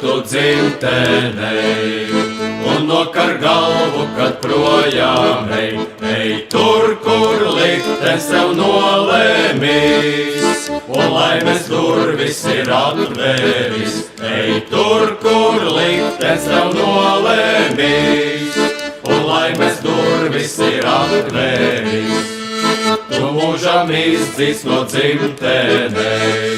tu dzimtenei, un nokar galvu, kad projām ej, ej tur, kur liktenis tev nolēmis, un laimes durvis ir atvēris, ej tur, kur liktenis tev nolēmis, un laimes durvis ir atvēris. Tu mūžam izdzis no dzimtenei,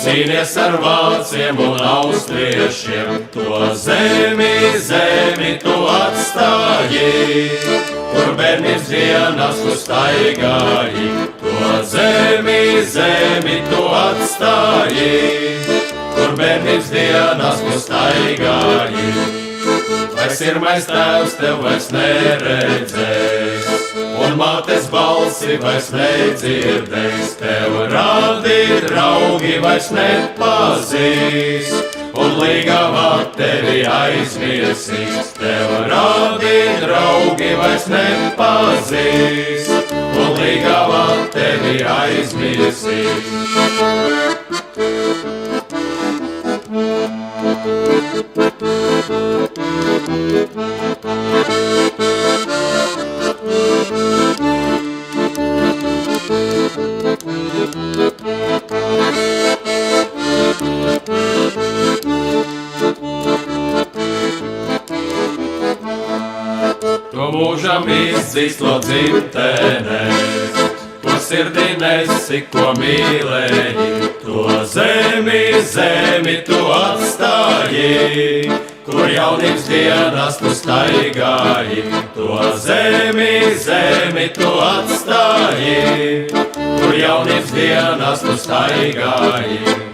cīnies ar vāciem un austriešiem, to zemi, zemi tu atstāji, kur bērnības dienas tu staigāji, to zemi, zemi tu atstāji, kur bērnības dienas tu staigāji. Vai sirmais tēvs tev vairs neredzēs, un mātes balsi vairs nedzirdēs, tev rādi draugi vairs nepazīs, un līgavā tevi aizmirsīs, tev rādi draugi vairs nepazīs, un līgavā tevi aizmirsīs. Tu mūžam izdzis no dzimtenes, ko sirdī nesi, ko mīlēji, to zemi, zemi tu atstāji, kur jaunības dienas tu staigāji, to zemi, zemi tu atstāji, kur jaunības dienas tu staigāji.